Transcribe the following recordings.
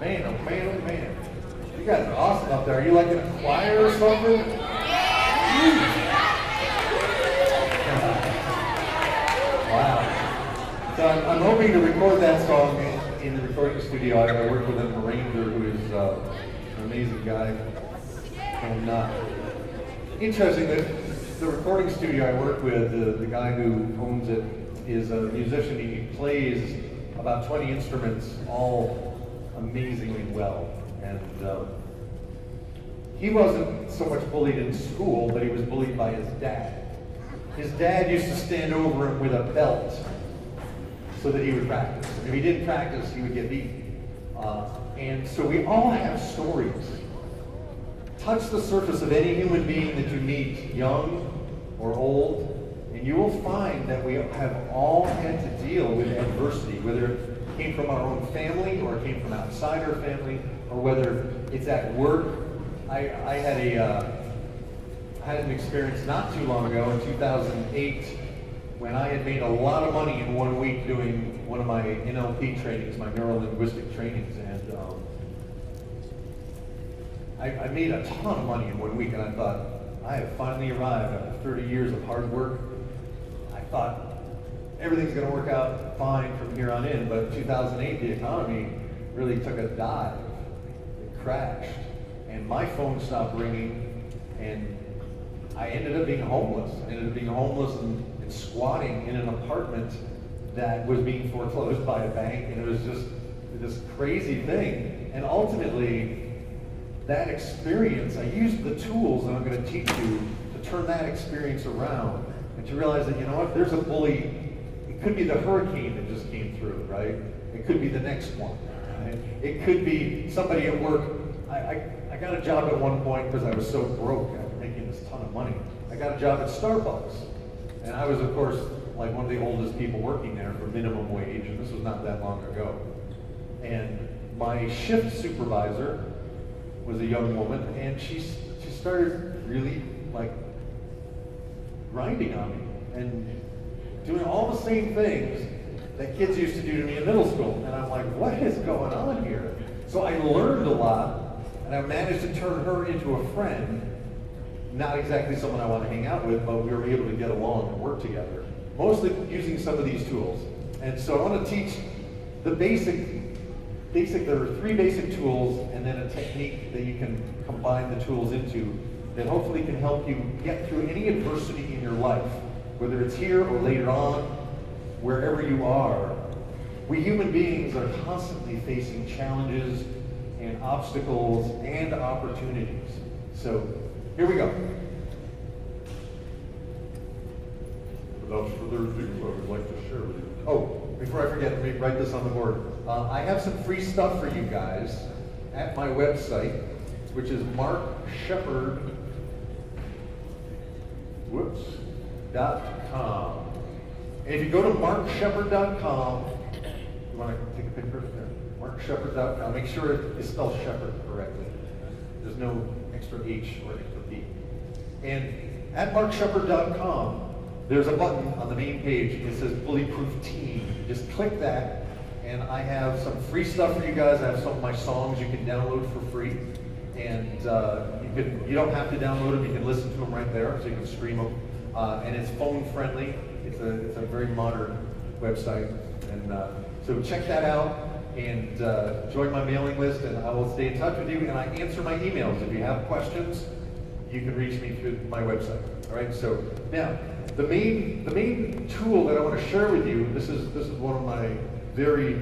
Man, oh man, oh man. You guys are awesome up there. Are you like in a choir or something? Wow. So I'm hoping to record that song in the recording studio. I work with an arranger who is an amazing guy. And interesting that the recording studio I work with, the guy who owns it, is a musician. He plays about 20 instruments, all amazingly well. And he wasn't so much bullied in school, but he was bullied by his dad. His dad used to stand over him with a belt so that he would practice. And if he didn't practice, he would get beaten. And so we all have stories. Touch the surface of any human being that you meet, young or old, and you will find that we have all had to deal with adversity, whether it came from our own family or it came from outside our family, or whether it's at work. I had an experience not too long ago in 2008 when I had made a lot of money in 1 week doing one of my NLP trainings, my neuro-linguistic trainings, and I made a ton of money in 1 week, and I thought, I have finally arrived after 30 years of hard work. I thought everything's going to work out fine from here on in, but 2008, the economy really took a dive. It crashed, and my phone stopped ringing, and I ended up being homeless. I ended up being homeless and squatting in an apartment that was being foreclosed by a bank, and it was just this crazy thing. And ultimately, that experience, I used the tools that I'm going to teach you to turn that experience around and to realize that, you know what, there's a bully. It could be the hurricane that just came through, right? It could be the next one. Right? It could be somebody at work. I got a job at one point because I was so broke after making this ton of money. I got a job at Starbucks. And I was, of course, like one of the oldest people working there for minimum wage, and this was not that long ago. And my shift supervisor was a young woman, and she started really like grinding on me and doing all the same things that kids used to do to me in middle school. And I'm like, what is going on here? So I learned a lot, and I managed to turn her into a friend. Not exactly someone I want to hang out with, but we were able to get along and work together, mostly using some of these tools. And so I want to teach the basic, there are 3 basic tools and then a technique that you can combine the tools into that hopefully can help you get through any adversity in your life, whether it's here or later on, wherever you are. We human beings are constantly facing challenges and obstacles and opportunities. So here we go. Without further ado, I would like to share with you. Oh, before I forget, let me write this on the board. I have some free stuff for you guys at my website, which is markshepard.com. And if you go to markshepard.com, you want to take a picture of there? Markshepard.com. Make sure it is spelled Shepard correctly. There's no extra H or extra P. And at markshepard.com, there's a button on the main page. It says Bullyproof Team. Just click that, and I have some free stuff for you guys. I have some of my songs you can download for free. And you don't have to download them. You can listen to them right there, so you can stream them. And it's phone friendly. It's a very modern website. And so check that out. And join my mailing list, and I will stay in touch with you, and I answer my emails. If you have questions, you can reach me through my website. All right, so now the main tool that I want to share with you, this is one of my very,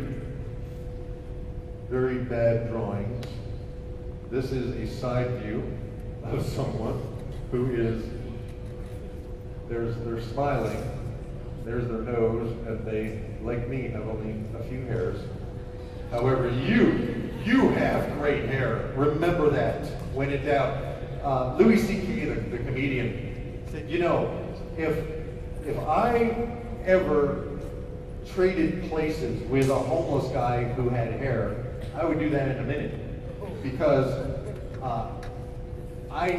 very bad drawings. This is a side view of someone who is, they're smiling, there's their nose, and they, like me, have only a few hairs. However, you have great hair. Remember that when in doubt. Louis C.K., the comedian, said, you know, if I ever traded places with a homeless guy who had hair, I would do that in a minute. Because I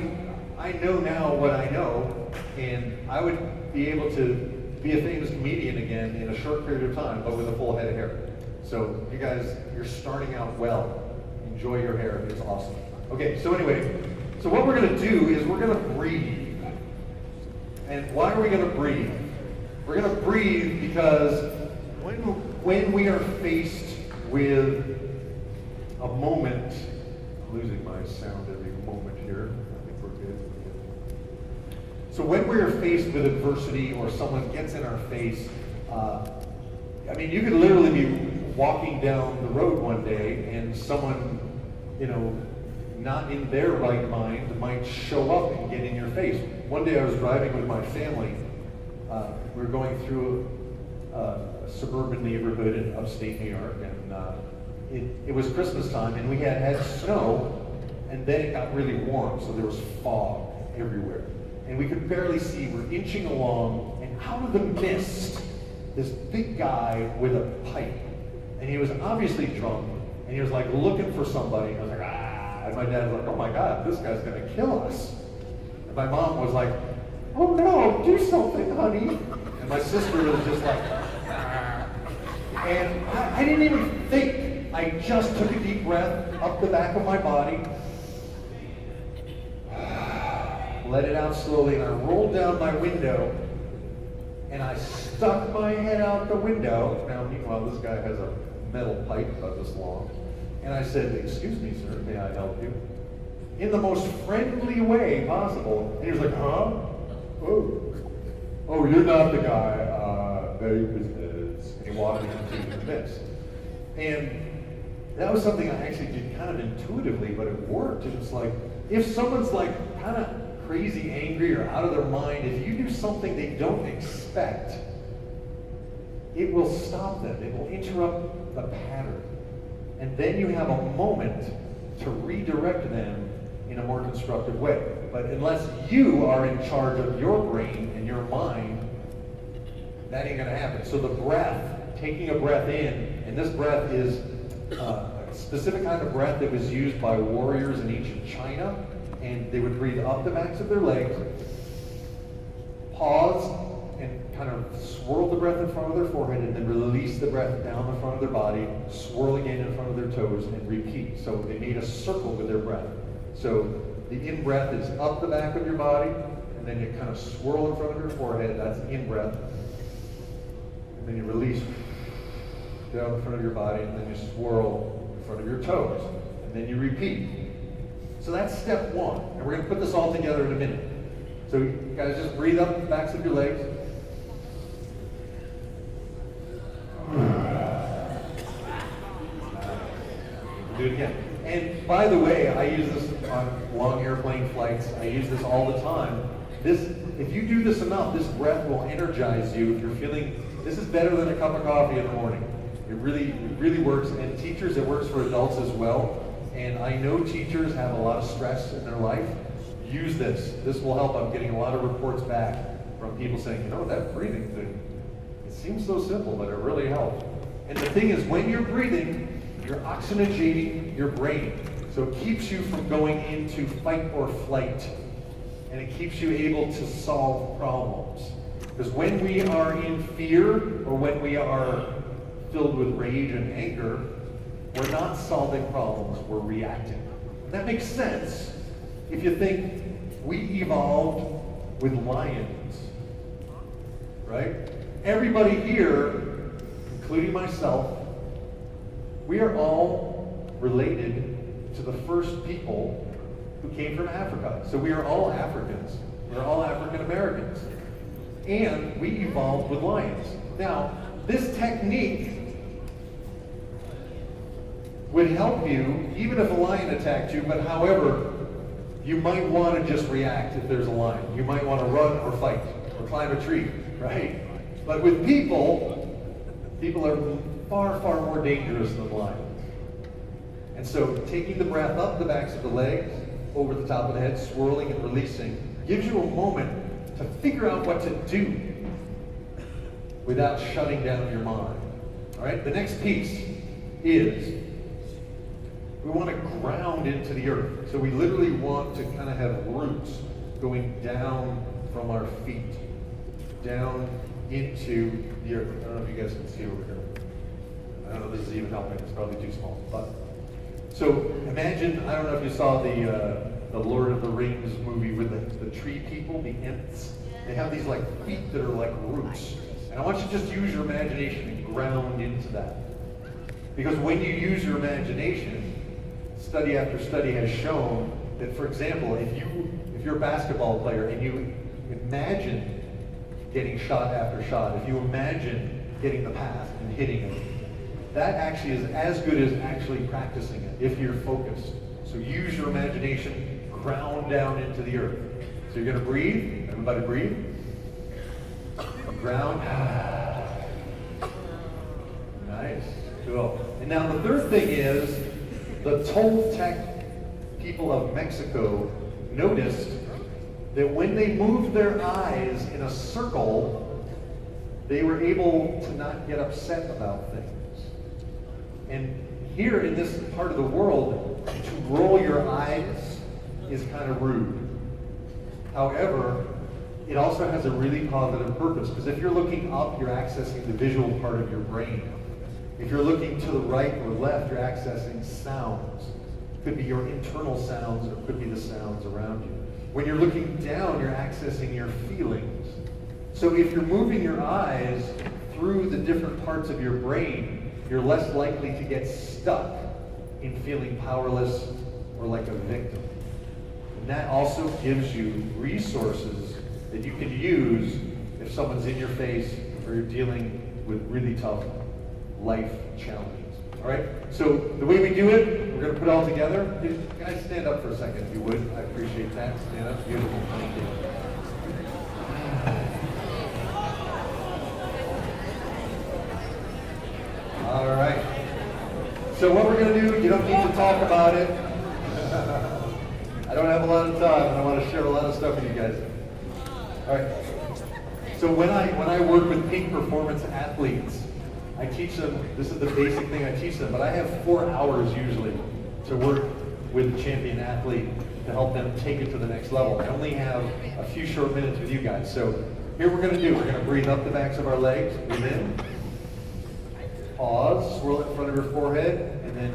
know now what I know, and I would be able to be a famous comedian again in a short period of time, but with a full head of hair. So you guys, you're starting out well. Enjoy your hair, it's awesome. Okay, so anyway, so what we're gonna do is we're gonna breathe. And why are we gonna breathe? We're gonna breathe because when we are faced with a moment, I'm losing my sound every moment here. I think we're good. So when we are faced with adversity or someone gets in our face, I mean, you could literally be walking down the road one day and someone, you know, not in their right mind might show up and get in your face. One day I was driving with my family. We were going through a suburban neighborhood in upstate New York, and it was Christmas time, and we had snow, and then it got really warm, so there was fog everywhere. And we could barely see. We're inching along, and out of the mist, this big guy with a pipe. And he was obviously drunk, and he was like looking for somebody. I was like, ah, and my dad was like, oh my God, this guy's gonna kill us. And my mom was like, oh no, do something, honey. And my sister was just like, ah. And I didn't even think. I just took a deep breath up the back of my body, let it out slowly, and I rolled down my window, and I stuck my head out the window. Now, meanwhile, this guy has a metal pipe about this long. And I said, excuse me, sir, may I help you? In the most friendly way possible. And he was like, huh? Oh, you're not the guy. Very business. And he walked me into the mist. And that was something I actually did kind of intuitively, but it worked. It was like, if someone's like kind of crazy angry or out of their mind, if you do something they don't expect, it will stop them. It will interrupt the pattern. And then you have a moment to redirect them in a more constructive way. But unless you are in charge of your brain and your mind, that ain't gonna happen. So the breath, taking a breath in, and this breath is a specific kind of breath that was used by warriors in ancient China, and they would breathe up the backs of their legs, pause, and kind of swirl the breath in front of their forehead, and then release the breath down the front of their body, swirling in front of their toes, and repeat. So they made a circle with their breath. So the in-breath is up the back of your body, and then you kind of swirl in front of your forehead, that's in-breath. And then you release down the front of your body, and then you swirl in front of your toes. And then you repeat. So that's step one. And we're going to put this all together in a minute. So you guys just breathe up the backs of your legs. Do it again. And by the way, I use this on long airplane flights. I use this all the time. If you do this enough, this breath will energize you. If you're feeling, this is better than a cup of coffee in the morning. It really works. And teachers, it works for adults as well. And I know teachers have a lot of stress in their life. Use this. This will help. I'm getting a lot of reports back from people saying, you know, that breathing thing, it seems so simple, but it really helps. And the thing is, when you're breathing, you're oxygenating your brain. So it keeps you from going into fight or flight. And it keeps you able to solve problems. Because when we are in fear, or when we are filled with rage and anger, we're not solving problems, we're reacting. And that makes sense if you think we evolved with lions, right? Everybody here, including myself, we are all related to the first people who came from Africa. So we are all Africans. We're all African Americans. And we evolved with lions. Now, this technique would help you even if a lion attacked you, but however, you might want to just react if there's a lion. You might want to run or fight or climb a tree, right? But with people are far, far more dangerous than lions. And so taking the breath up the backs of the legs, over the top of the head, swirling and releasing, gives you a moment to figure out what to do without shutting down your mind. All right, the next piece is we want to ground into the earth. So we literally want to kind of have roots going down from our feet, down into the earth. I don't know if you guys can see over here. I don't know if this is even helping, it's probably too small. But So imagine, I don't know if you saw the Lord of the Rings movie with the tree people, the Ents. They have these like feet that are like roots. And I want you to just use your imagination and ground into that. Because when you use your imagination, study after study has shown that, for example, if you're a basketball player and you imagine getting shot after shot, if you imagine getting the pass and hitting it, that actually is as good as actually practicing it if you're focused. So use your imagination, ground down into the earth. So you're going to breathe. Everybody breathe. Ground. Nice. Cool. And now the third thing is the Toltec people of Mexico noticed that when they moved their eyes in a circle, they were able to not get upset about things. And here in this part of the world, to roll your eyes is kind of rude. However, it also has a really positive purpose, because if you're looking up, you're accessing the visual part of your brain. If you're looking to the right or left, you're accessing sounds. It could be your internal sounds, or it could be the sounds around you. When you're looking down, you're accessing your feelings. So if you're moving your eyes through the different parts of your brain, you're less likely to get stuck in feeling powerless or like a victim. And that also gives you resources that you can use if someone's in your face or you're dealing with really tough life challenges. All right? So the way we do it, we're going to put it all together. Can I stand up for a second, if you would? I appreciate that. Stand up. Beautiful. Thank you. All right. So what we're going to do, you don't need to talk about it. I don't have a lot of time, and I want to share a lot of stuff with you guys. All right. So when I work with peak performance athletes, I teach them, this is the basic thing I teach them, but I have 4 hours usually to work with a champion athlete to help them take it to the next level. I only have a few short minutes with you guys. So here we're going to do, we're going to breathe up the backs of our legs, breathe in, pause, swirl it in front of your forehead, and then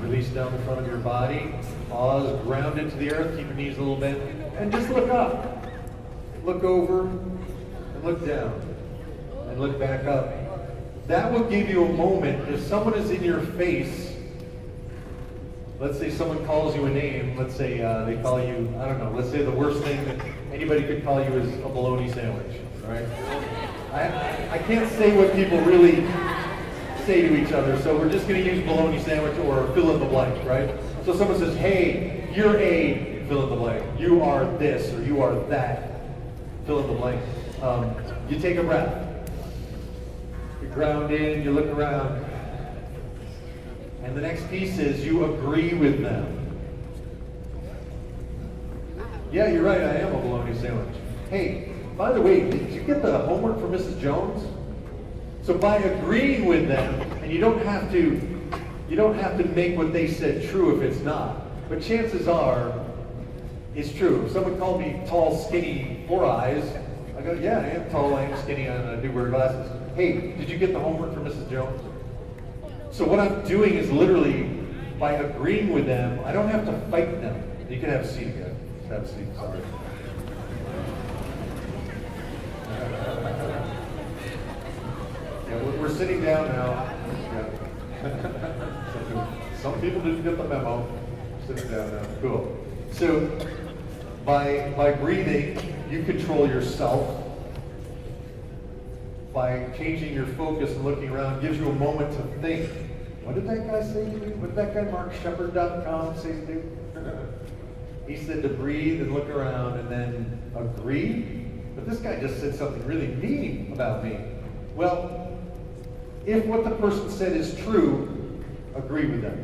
release down the front of your body. Pause, ground into the earth, keep your knees a little bent, and just look up. Look over, and look down, and look back up. That will give you a moment. If someone is in your face, let's say someone calls you a name, let's say they call you, I don't know, let's say the worst thing that anybody could call you is a bologna sandwich, right? I can't say what people really say to each other, so we're just going to use bologna sandwich or fill in the blank, right? So someone says, hey, you're a fill in the blank. You are this or you are that. Fill in the blank. You take a breath. You ground in, you look around. And the next piece is you agree with them. Yeah, you're right, I am a bologna sandwich. Hey, by the way, did you get the homework from Mrs. Jones? So by agreeing with them, and you don't have to make what they said true if it's not, but chances are it's true. If someone called me tall, skinny, 4 eyes, I go, yeah, I am tall, I am skinny, and I do wear glasses. Hey, did you get the homework from Mrs. Jones? So what I'm doing is literally, by agreeing with them, I don't have to fight them. You can have a seat again. Have a seat, sorry. Yeah, we're sitting down now. Yeah. Some people didn't get the memo. Sitting down now. Cool. So by breathing, you control yourself. By changing your focus and looking around, gives you a moment to think. What did that guy say to me? What did that guy Shepard.com say to do? He said to breathe and look around and then agree. But this guy just said something really mean about me. Well, if what the person said is true, agree with them.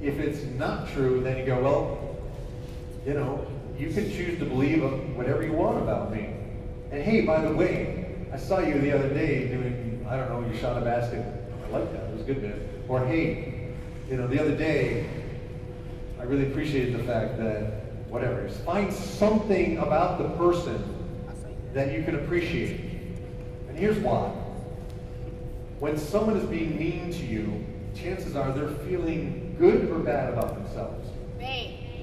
If it's not true, then you go, well, you know, you can choose to believe whatever you want about me. And hey, by the way, I saw you the other day doing, I don't know, you shot a basket. I like that, it was good, man. Or hey, you know, the other day, I really appreciated the fact that, whatever, just find something about the person that you can appreciate. And here's why. When someone is being mean to you, chances are they're feeling good or bad about themselves?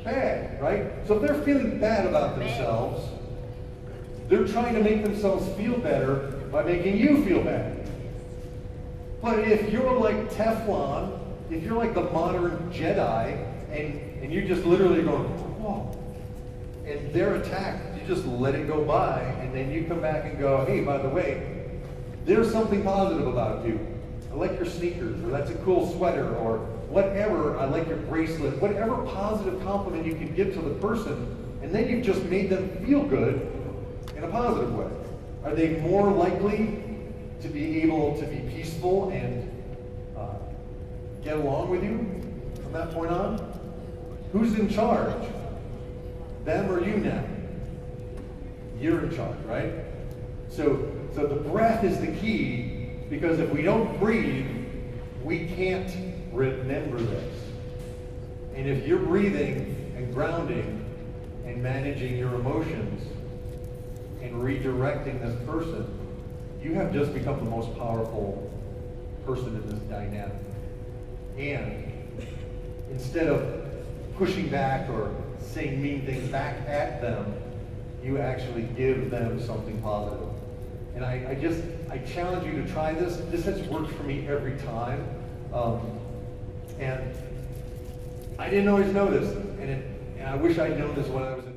Bad, right? So if they're feeling bad about themselves, they're trying to make themselves feel better by making you feel bad. But if you're like Teflon, if you're like the modern Jedi, and you just literally go, whoa, and they're attacked, you just let it go by, and then you come back and go, hey, by the way, there's something positive about you. I like your sneakers, or that's a cool sweater, or whatever, I like your bracelet, whatever positive compliment you can give to the person, and then you've just made them feel good in a positive way. Are they more likely to be able to be peaceful and get along with you from that point on? Who's in charge? Them or you now? You're in charge, right? So the breath is the key, because if we don't breathe, we can't remember this. And if you're breathing and grounding and managing your emotions and redirecting this person, you have just become the most powerful person in this dynamic. And instead of pushing back or saying mean things back at them, you actually give them something positive. And I challenge you to try this. This has worked for me every time. And I didn't always know this, and I wish I'd known this when I was in